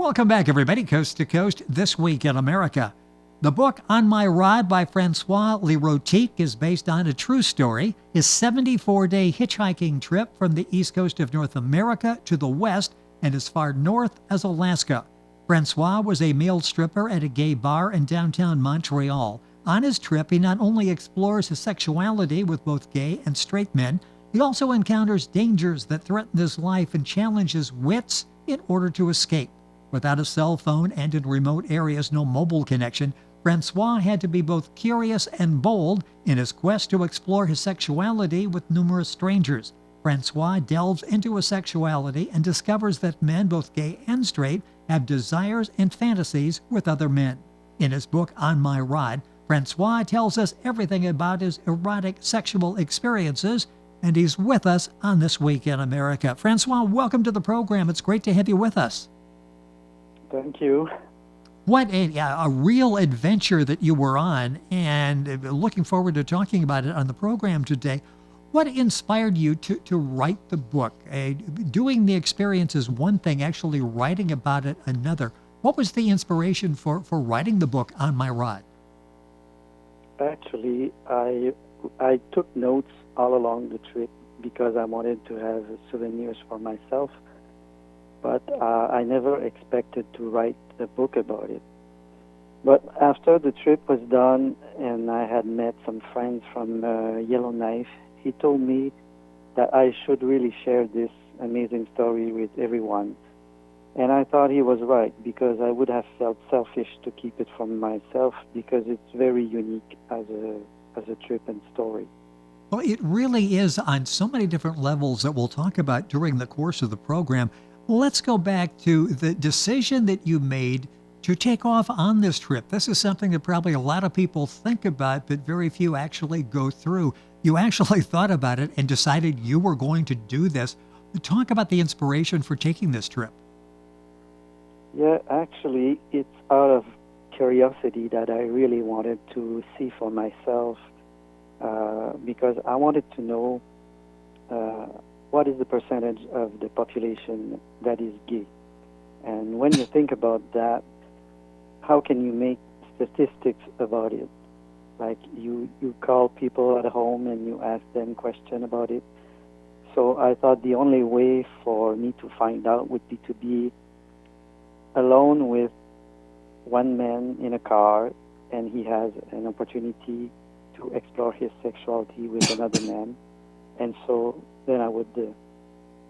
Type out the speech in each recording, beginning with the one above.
Welcome back, everybody, Coast to Coast, This Week in America. The book On My Rod by Francois Lerotique is based on a true story, his 74-day hitchhiking trip from the east coast of North America to the west and as far north as Alaska. Francois was a male stripper at a gay bar in downtown Montreal. On his trip, he not only explores his sexuality with both gay and straight men, he also encounters dangers that threaten his life and challenges wits in order to escape. Without a cell phone and in remote areas no mobile connection, Francois had to be both curious and bold in his quest to explore his sexuality with numerous strangers. Francois delves into his sexuality and discovers that men, both gay and straight, have desires and fantasies with other men. In his book On My Rod, Francois tells us everything about his erotic sexual experiences, and he's with us on This Week in America. Francois, welcome to the program. It's great to have you with us. Thank you. What a real adventure that you were on, and looking forward to talking about it on the program today. What inspired you to write the book? Doing the experience is one thing, actually writing about it another. What was the inspiration for writing the book On My Rod? Actually, I took notes all along the trip because I wanted to have souvenirs for myself, but I never expected to write a book about it. But after the trip was done and I had met some friends from Yellowknife, he told me that I should really share this amazing story with everyone. And I thought he was right, because I would have felt selfish to keep it from myself, because it's very unique as a trip and story. Well, it really is on so many different levels that we'll talk about during the course of the program. Let's go back to the decision that you made to take off on this trip. This is something that probably a lot of people think about, but very few actually go through. You actually thought about it and decided you were going to do this. Talk about the inspiration for taking this trip. Yeah, actually, it's out of curiosity that I really wanted to see for myself, because I wanted to know what is the percentage of the population that is gay. And when you think about that, how can you make statistics about it? Like you call people at home and you ask them questions about it. So I thought the only way for me to find out would be to be alone with one man in a car, and he has an opportunity to explore his sexuality with another man. And so then I would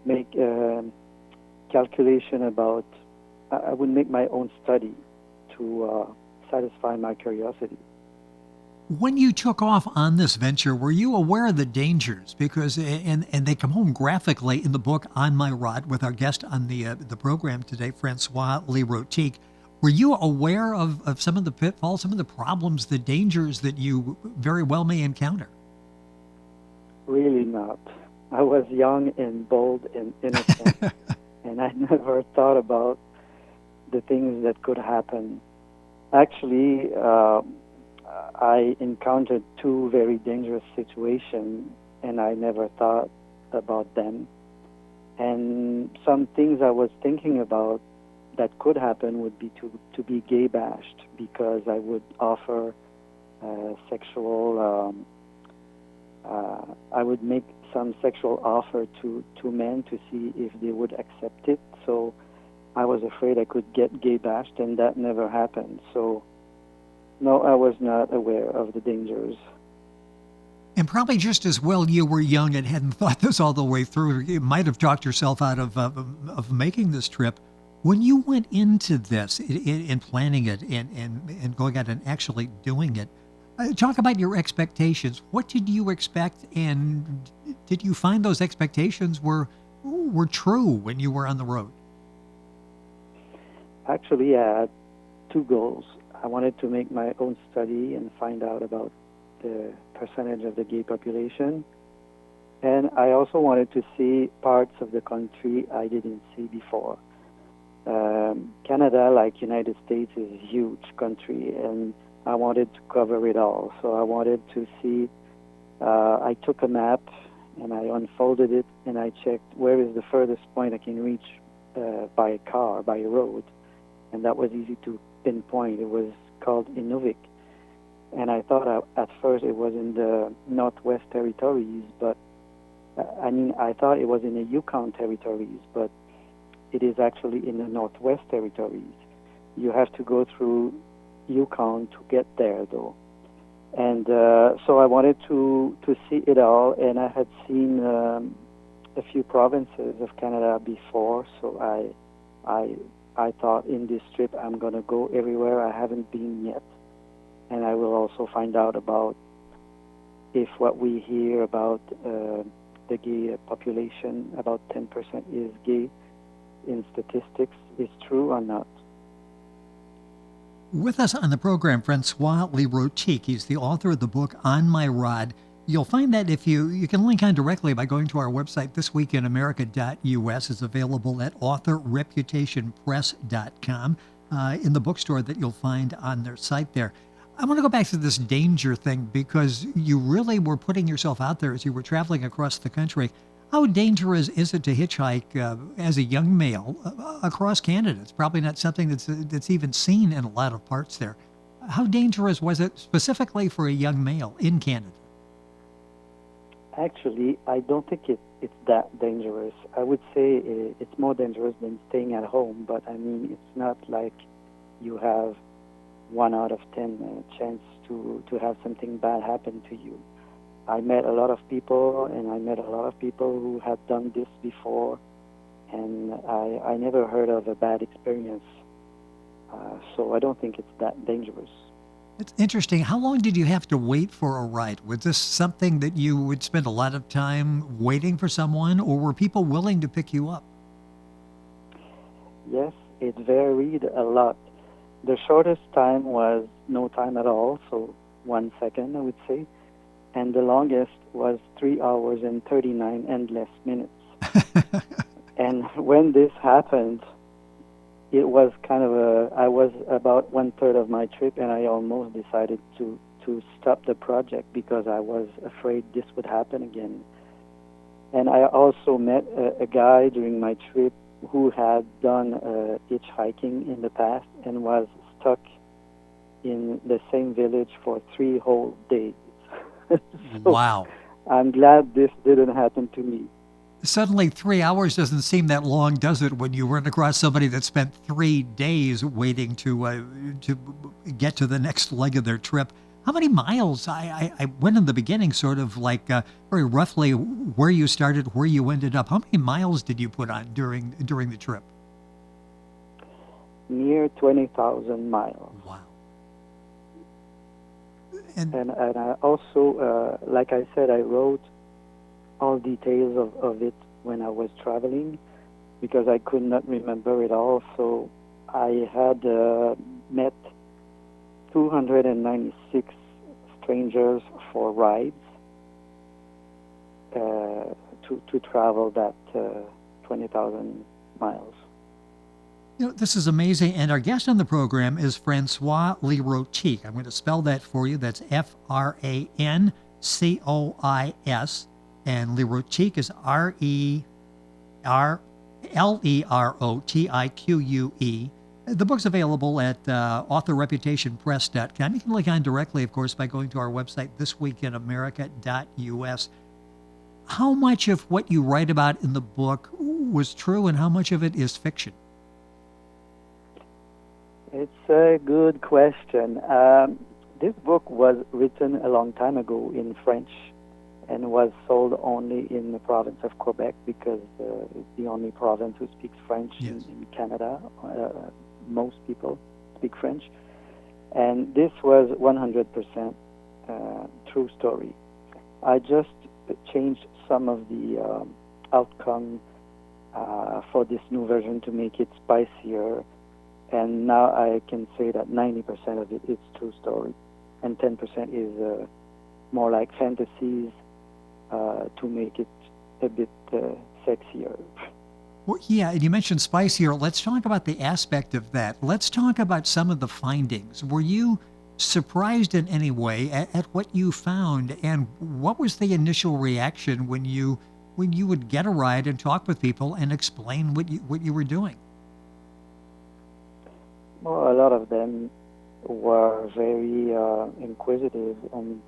make a calculation about, I would make my own study to satisfy my curiosity. When you took off on this venture, were you aware of the dangers? Because and they come home graphically in the book On My Rod with our guest on the program today, Francois Lerotique. Were you aware of some of the pitfalls, some of the problems, the dangers that you very well may encounter? Really not. I was young and bold and innocent, and I never thought about the things that could happen. Actually, I encountered two very dangerous situations, and I never thought about them. And some things I was thinking about that could happen would be to be gay bashed, because I would offer I would make some sexual offer to men to see if they would accept it. So I was afraid I could get gay bashed, and that never happened. So no, I was not aware of the dangers. And probably just as well you were young and hadn't thought this all the way through. You might have talked yourself out of making this trip. When you went into this, in planning it and going out and actually doing it, talk about your expectations. What did you expect, and did you find those expectations were true when you were on the road? Actually, I had two goals. I wanted to make my own study and find out about the percentage of the gay population. And I also wanted to see parts of the country I didn't see before. Canada, like United States, is a huge country, and I wanted to cover it all. So I wanted to see, I took a map and I unfolded it and I checked where is the furthest point I can reach by a car, by a road. and that was easy to pinpoint. It was called Inuvik. And I thought at first it was in the Northwest Territories, but I thought it was in the Yukon Territories, but it is actually in the Northwest Territories. You have to go through Yukon to get there, though. And so I wanted to see it all, and I had seen a few provinces of Canada before, so I thought in this trip I'm going to go everywhere I haven't been yet. And I will also find out about if what we hear about the gay population, about 10% is gay in statistics, is true or not. With us on the program, Francois Lerotique. He's the author of the book On My Rod. You'll find that if you can link on directly by going to our website, thisweekinamerica.us. It's available at authorreputationpress.com in the bookstore that you'll find on their site there. I want to go back to this danger thing because you really were putting yourself out there as you were traveling across the country. How dangerous is it to hitchhike as a young male across Canada? It's probably not something that's even seen in a lot of parts there. How dangerous was it specifically for a young male in Canada? Actually, I don't think it's that dangerous. I would say it's more dangerous than staying at home, but I mean, it's not like you have 1 out of 10 chance to have something bad happen to you. I met a lot of people, and I met a lot of people who had done this before, and I never heard of a bad experience. So I don't think it's that dangerous. It's interesting. How long did you have to wait for a ride? Was this something that you would spend a lot of time waiting for someone, or were people willing to pick you up? Yes, it varied a lot. The shortest time was no time at all, so 1 second, I would say. And the longest was 3 hours and 39 endless minutes. And when this happened, it was kind of I was about 1/3 of my trip, and I almost decided to stop the project because I was afraid this would happen again. And I also met a guy during my trip who had done hitchhiking in the past and was stuck in the same village for 3 whole days. So wow. I'm glad this didn't happen to me. Suddenly 3 hours doesn't seem that long, does it, when you run across somebody that spent 3 days waiting to get to the next leg of their trip? How many miles? I went in the beginning sort of like very roughly where you started, where you ended up. How many miles did you put on during the trip? Near 20,000 miles. Wow. And I also, like I said, I wrote all details of it when I was traveling because I could not remember it all. So I had met 296 strangers for rides to travel that 20,000 miles. You know, this is amazing. And our guest on the program is Francois Lerotique. I'm going to spell that for you. That's Francois. And Lerotique is Lerotique. The book's available at authorreputationpress.com. You can link on directly, of course, by going to our website, thisweekinamerica.us. How much of what you write about in the book was true and how much of it is fiction? It's a good question. This book was written a long time ago in French and was sold only in the province of Quebec because it's the only province who speaks French in Canada. Most people speak French. And this was 100% true story. I just changed some of the outcome for this new version to make it spicier. And now I can say that 90% of it is true story. And 10% is more like fantasies to make it a bit sexier. Well, yeah, and you mentioned spicier. Let's talk about the aspect of that. Let's talk about some of the findings. Were you surprised in any way at what you found, and what was the initial reaction when you would get a ride and talk with people and explain what you were doing? Well, a lot of them were very inquisitive, and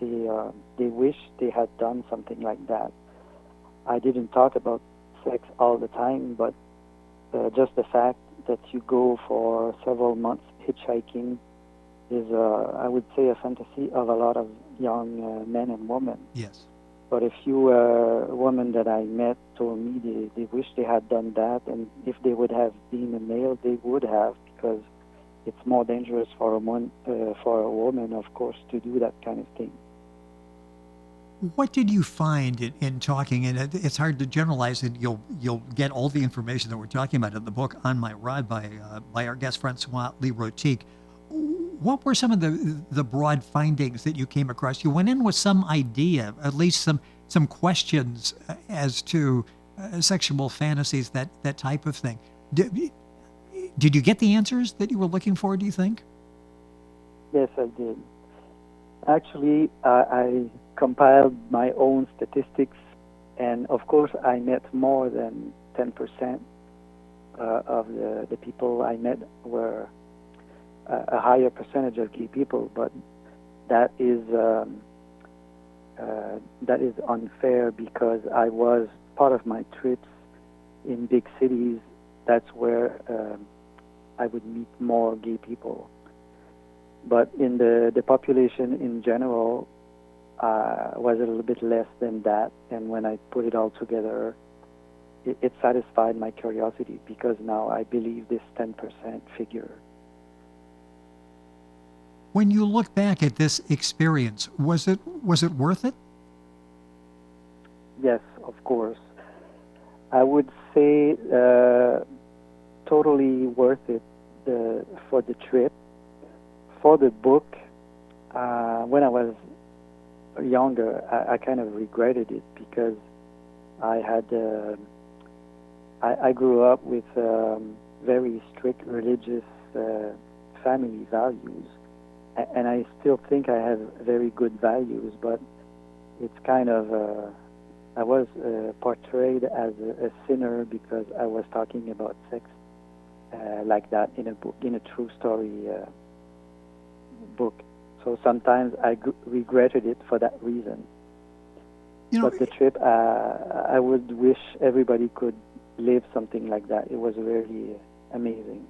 they wish they had done something like that. I didn't talk about sex all the time, but just the fact that you go for several months hitchhiking is, I would say, a fantasy of a lot of young men and women. Yes. But a few women that I met told me they wish they had done that, and if they would have been a male, they would have, because it's more dangerous for a woman, of course, to do that kind of thing. What did you find in talking? And it's hard to generalize, and you'll get all the information that we're talking about in the book On My Rod by our guest Francois Lerotique. What were some of the broad findings that you came across? You went in with some idea, at least some questions as to sexual fantasies, that type of thing. Did you get the answers that you were looking for, do you think? Yes, I did. Actually, I compiled my own statistics, and of course, I met more than 10% of the people I met were a higher percentage of gay people, but that is unfair because I was part of my trips in big cities. That's where I would meet more gay people. But in the population in general was a little bit less than that, and when I put it all together, it satisfied my curiosity, because now I believe this 10% figure. When you look back at this experience, was it worth it? Yes, of course. I would say totally worth it for the trip. For the book, when I was younger, I kind of regretted it, because I grew up with very strict religious family values, and I still think I have very good values, but it's kind of I was portrayed as a sinner because I was talking about sex like that in a book, in a true story book. So sometimes I regretted it for that reason. But the trip, I would wish everybody could live something like that. It was really amazing.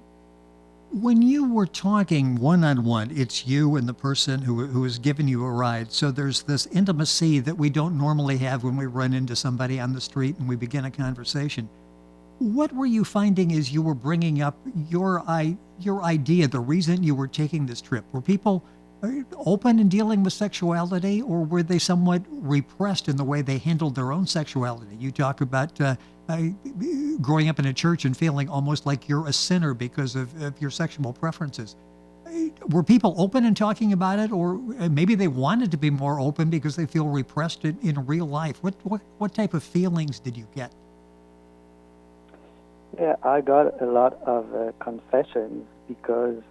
When you were talking one-on-one, it's you and the person who is giving you a ride. So there's this intimacy that we don't normally have when we run into somebody on the street and we begin a conversation. What were you finding as you were bringing up your idea, the reason you were taking this trip? Were people open in dealing with sexuality, or were they somewhat repressed in the way they handled their own sexuality? You talk about growing up in a church and feeling almost like you're a sinner because of your sexual preferences. Were people open in talking about it, or maybe they wanted to be more open because they feel repressed in real life? What type of feelings did you get? Yeah, I got a lot of confessions, because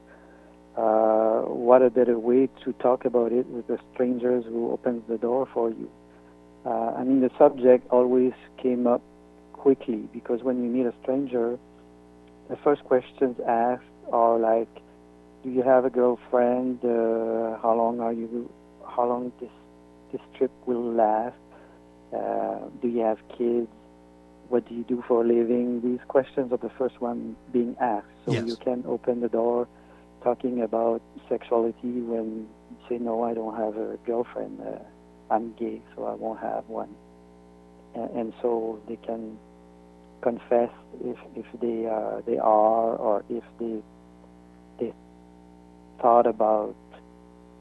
what a better way to talk about it with the strangers who opens the door for you. I mean, the subject always came up quickly, because when you meet a stranger, the first questions asked are like, do you have a girlfriend? How long this trip will last? Do you have kids? What do you do for a living? These questions are the first one being asked. So Yes. You can open the door talking about sexuality when you say, no, I don't have a girlfriend. I'm gay, so I won't have one. And so they can confess if they are, or if they thought about,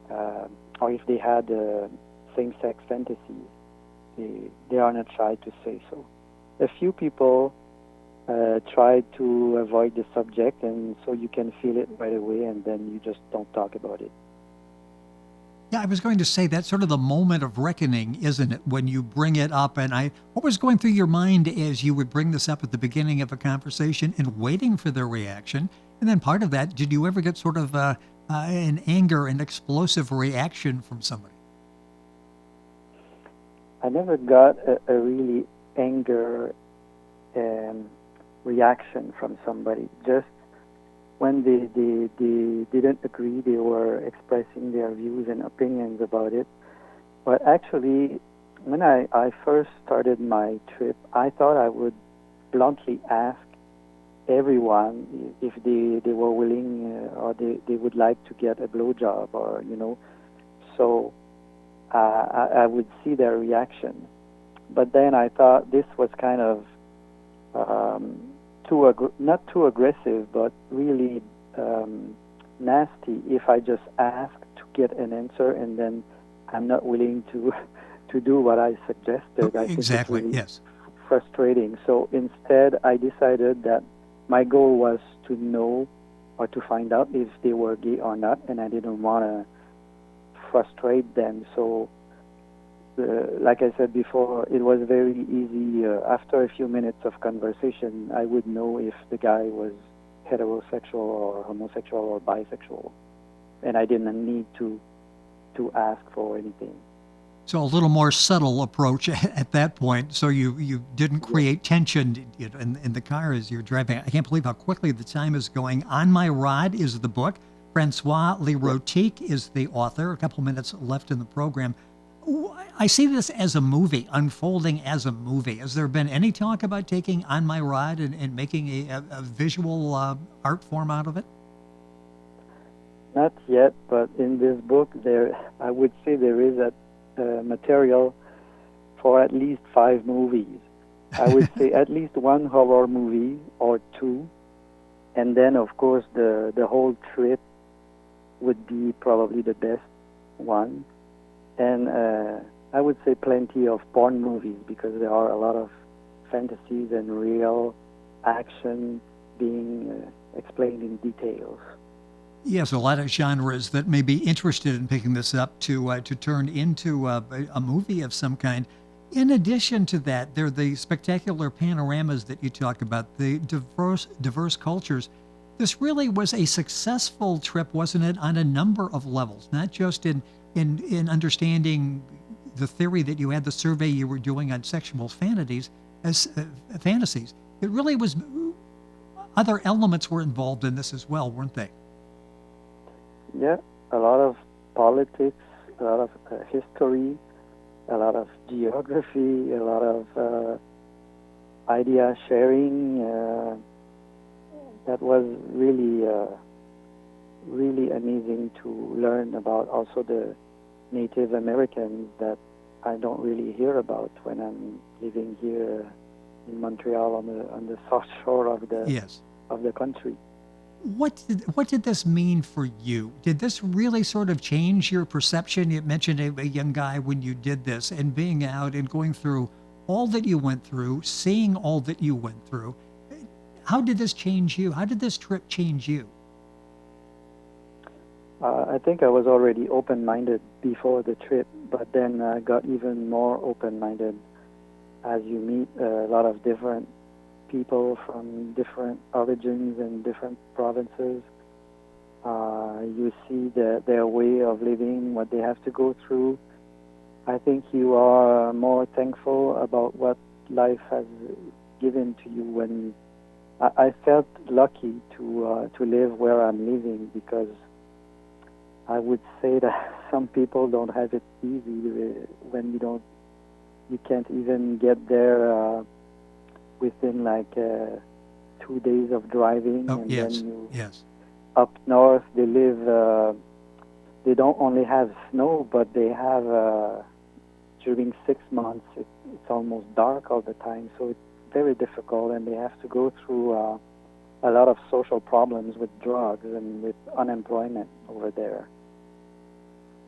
or if they had same-sex fantasies. They are not shy to say so. A few people try to avoid the subject, and so you can feel it right away, and then you just don't talk about it. Yeah, I was going to say that's sort of the moment of reckoning, isn't it, when you bring it up? And what was going through your mind as you would bring this up at the beginning of a conversation and waiting for their reaction? And then part of that, did you ever get sort of an anger, an explosive reaction from somebody? I never got a really anger reaction from somebody. Just when they didn't agree, they were expressing their views and opinions about it. But actually, when I first started my trip, I thought I would bluntly ask everyone if they were willing or they would like to get a blowjob, or so I would see their reaction. But then I thought this was kind of not too aggressive, but really nasty if I just ask to get an answer and then I'm not willing to do what I suggested. I think it's Exactly, really yes. frustrating. So instead, I decided that my goal was to know or to find out if they were gay or not, and I didn't want to frustrate them. So, like I said before, it was very easy. After a few minutes of conversation, I would know if the guy was heterosexual or homosexual or bisexual, and I didn't need to ask for anything. So a little more subtle approach at that point. So you didn't Yes. create tension in the car as you're driving. I can't believe how quickly the time is going. On My Rod is the book. Francois Yes. Lerotique is the author. A couple minutes left in the program. I see this as a movie, unfolding as a movie. Has there been any talk about taking On My Rod and making a visual art form out of it? Not yet, but in this book, I would say there is a material for at least 5 movies. I would say at least one horror movie or 2, and then of course the whole trip would be probably the best one. And I would say plenty of porn movies, because there are a lot of fantasies and real action being explained in details. Yes, a lot of genres that may be interested in picking this up to turn into a movie of some kind. In addition to that, there are the spectacular panoramas that you talk about, the diverse cultures. This really was a successful trip, wasn't it, on a number of levels, not just in understanding the theory that you had, the survey you were doing on sexual fantasies. It really was, other elements were involved in this as well, weren't they? Yeah, a lot of politics, a lot of history, a lot of geography, a lot of idea sharing. That was really amazing to learn about. Also the Native Americans that I don't really hear about when I'm living here in Montreal on the south shore of Yes. the country. What did this mean for you? Did this really sort of change your perception? You mentioned a young guy when you did this, and being out and going through all that you went through, seeing all that you went through. How did this change you? How did this trip change you? I think I was already open-minded before the trip, but then I got even more open-minded as you meet a lot of different people from different origins and different provinces. You see their way of living, what they have to go through. I think you are more thankful about what life has given to you. When I felt lucky to live where I'm living, because I would say that some people don't have it easy when you can't even get there within like 2 days of driving. Oh, And yes, then you yes. up north, they live. They don't only have snow, but they have during 6 months it's almost dark all the time. So it's very difficult, and they have to go through a lot of social problems with drugs and with unemployment over there.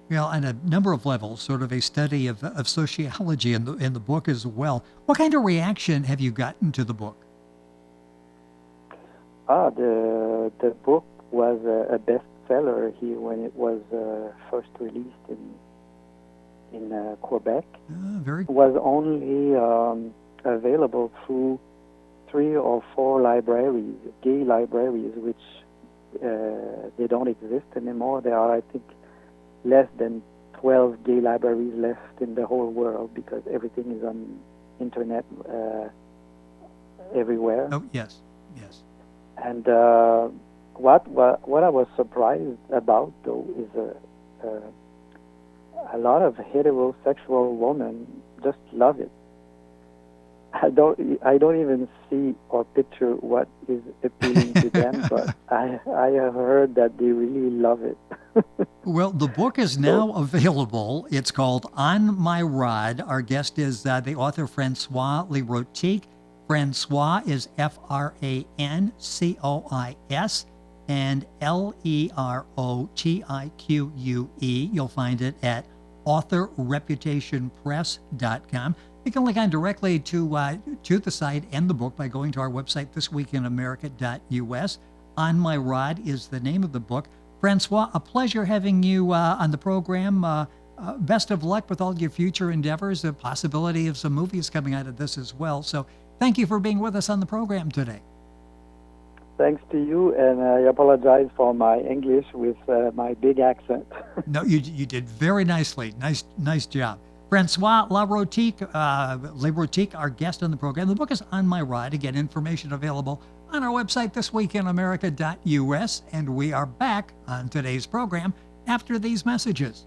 Well, on a number of levels, sort of a study of sociology in the book as well. What kind of reaction have you gotten to the book? The book was a bestseller here when it was first released in Quebec. Very It was only available through 3 or 4 libraries, gay libraries, which they don't exist anymore. There are, I think, less than 12 gay libraries left in the whole world, because everything is on internet everywhere. Oh, yes, yes. And what I was surprised about though is a lot of heterosexual women just love it. I don't even see or picture what is appealing to them, but I have heard that they really love it. Well, the book is So now available. It's called On My Rod. Our guest is the author Francois Lerotique. Francois is Francois, and Lerotique. You'll find it at authorreputationpress.com. You can link on directly to the site and the book by going to our website, thisweekinamerica.us. On My Rod is the name of the book. Francois, a pleasure having you on the program. Best of luck with all your future endeavors. The possibility of some movies coming out of this as well. So thank you for being with us on the program today. thanks to you, and I apologize for my English with my big accent. No, you did very nicely. Nice job. Francois Lerotique, our guest on the program. The book is On My Rod. Again, information available on our website, thisweekinamerica.us. And we are back on today's program after these messages.